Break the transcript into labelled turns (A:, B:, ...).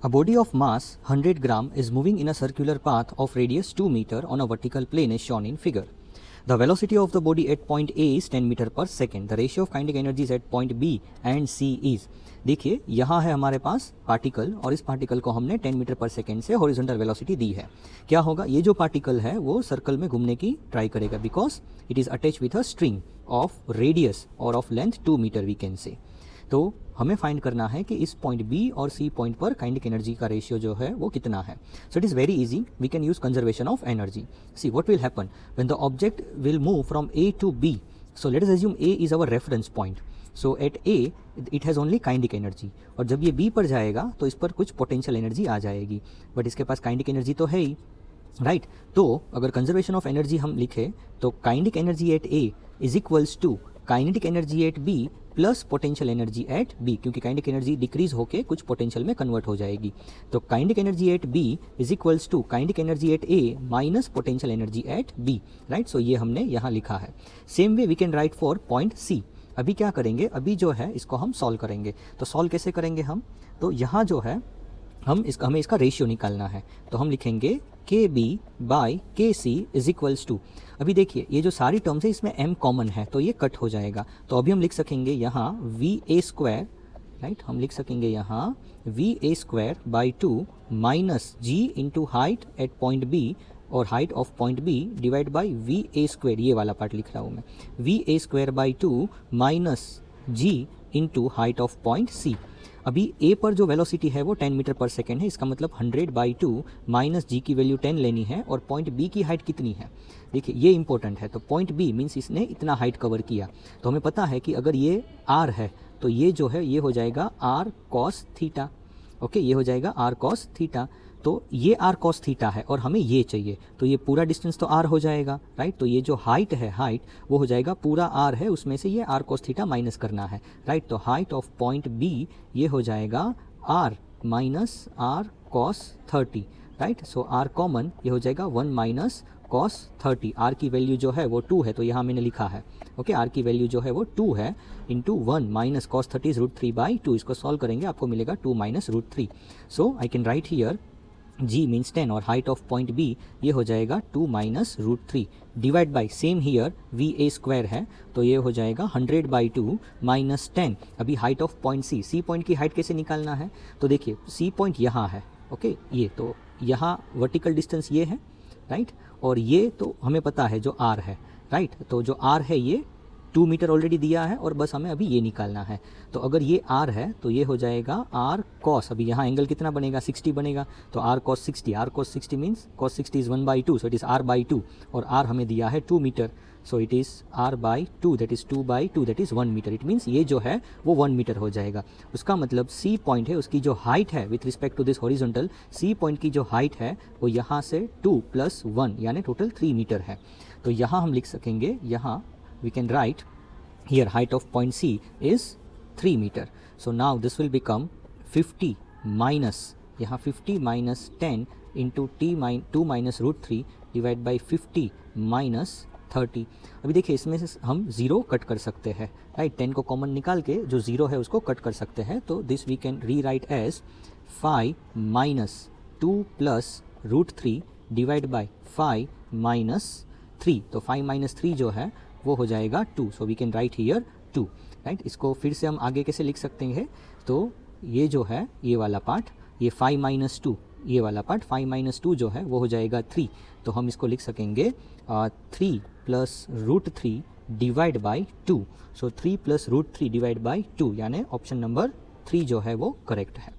A: A body of mass 100 gram is moving in a circular path of radius 2 meter on a vertical plane as shown in figure. The velocity of the body at point A is 10 meter per second. The ratio of kinetic energies at point B and C is. देखिए यहाँ है हमारे पास particle और इस particle को हमने 10 metre पर second से हॉरिजॉन्टल वेलोसिटी दी है. क्या होगा, ये जो पार्टिकल है वो सर्कल में घूमने की ट्राई करेगा because it is attach with a string of radius और of length 2 metre we can say. तो हमें फाइंड करना है कि इस पॉइंट बी और सी पॉइंट पर काइनेटिक एनर्जी का रेशियो जो है वो कितना है. So it is very easy, we can use conservation of energy. See what will happen when the object will move from A to B. So let us assume A is our reference point. So at A it has only kinetic energy और जब ये B पर जाएगा तो इस पर कुछ potential energy आ जाएगी, बट इसके पास काइनेटिक एनर्जी तो है ही, राइट. तो अगर कंजर्वेशन ऑफ एनर्जी हम लिखें तो kinetic energy at A is equals to kinetic energy at B plus potential energy at B, क्योंकि काइनेटिक एनर्जी डिक्रीज होकर कुछ पोटेंशियल में कन्वर्ट हो जाएगी. तो kinetic energy at B is equals to kinetic energy at A minus potential energy at B, right. So ये हमने यहाँ लिखा है. Same way we can write for point C. अभी क्या करेंगे, अभी जो है इसको हम सॉल्व करेंगे. तो सॉल्व कैसे करेंगे हम, तो यहाँ जो है हमें इसका रेशियो निकालना है. तो हम लिखेंगे के बी बाई के सी इज इक्वल्स टू. अभी देखिए ये जो सारी टर्म्स है इसमें m कॉमन है तो ये कट हो जाएगा. तो अभी हम लिख सकेंगे यहाँ वी ए स्क्वायर, राइट. हम लिख सकेंगे यहाँ V A square by 2 minus G into height at point B और height of point B divide by V A square, ये वाला पार्ट लिख रहा हूँ मैं, V A square by 2 minus G into height of point C. अभी A पर जो वेलोसिटी है वो 10 मीटर पर सेकेंड है, इसका मतलब 100 बाई 2 माइनस जी की वैल्यू 10 लेनी है और पॉइंट बी की हाइट कितनी है. देखिए ये इंपॉर्टेंट है. तो पॉइंट बी मीन्स इसने इतना हाइट कवर किया. तो हमें पता है कि अगर ये आर है तो ये जो है ये हो जाएगा आर कॉस थीटा. ओके, ये हो जाएगा आर कॉस थीटा. तो ये आर कॉस थीटा है और हमें ये चाहिए, तो ये पूरा डिस्टेंस तो आर हो जाएगा, राइट. तो ये जो हाइट है हाइट वो हो जाएगा पूरा आर है, उसमें से ये आर कॉस थीटा माइनस करना है, राइट. तो हाइट ऑफ पॉइंट बी ये हो जाएगा R minus R cos 30, right. So R common ये हो जाएगा 1 माइनस कॉस 30. आर की वैल्यू जो है वो 2 है तो यहाँ मैंने लिखा है. ओके, आर की वैल्यू जो है वो 2 है into 1 minus cos 30 is √3 by 2. इसको सॉल्व करेंगे आपको मिलेगा 2 minus √3. So I can write here g means 10 और हाइट ऑफ पॉइंट b ये हो जाएगा 2 minus √3 divide by same here we A square है तो ये हो जाएगा 100 बाई 2 माइनस 10. अभी height of point C point की हाइट कैसे निकालना है, तो देखिए सी पॉइंट यहाँ है. ओके, ये तो यहाँ वर्टिकल डिस्टेंस ये है, राइट. और ये तो हमें पता है जो आर है, राइट. तो जो आर है ये 2 मीटर ऑलरेडी दिया है और बस हमें अभी ये निकालना है. तो अगर ये आर है तो ये हो जाएगा आर कॉस, अभी यहाँ एंगल कितना बनेगा 60 बनेगा, तो R cos 60. R cos 60 means cos 60 is 1/2 so it is R by 2 और आर हमें दिया है 2 meter so it is R by 2 that is 2/2 that is 1 meter. It means ये जो है वो 1 मीटर हो जाएगा. उसका मतलब सी पॉइंट है उसकी जो हाइट है with respect to this horizontal, C point की जो हाइट है वो यहाँ से 2 + 1 यानी टोटल 3 मीटर है. तो यहाँ हम लिख सकेंगे, यहाँ we can write here height of point C is 3 meter. So now this will become 50 minus, यहाँ 50 minus 10 into 2 minus √3 divide by 50 minus 30. अभी देखिए इसमें से हम 0 कट कर सकते हैं, राइट. 10 को कॉमन निकाल के जो 0 है उसको कट कर सकते हैं. तो this we can rewrite as 5 minus 2 plus √3 divide by 5 minus 3. तो 5 minus 3 जो है वो हो जाएगा 2. So we can write here 2, right. इसको फिर से हम आगे कैसे लिख सकते हैं, तो ये जो है ये वाला पार्ट, ये 5 minus 2 ये वाला पार्ट 5 minus 2 जो है वो हो जाएगा 3. तो हम इसको लिख सकेंगे 3 + √3 divide by 2. So 3 + √3 divide by 2 यानी ऑप्शन नंबर 3 जो है वो करेक्ट है.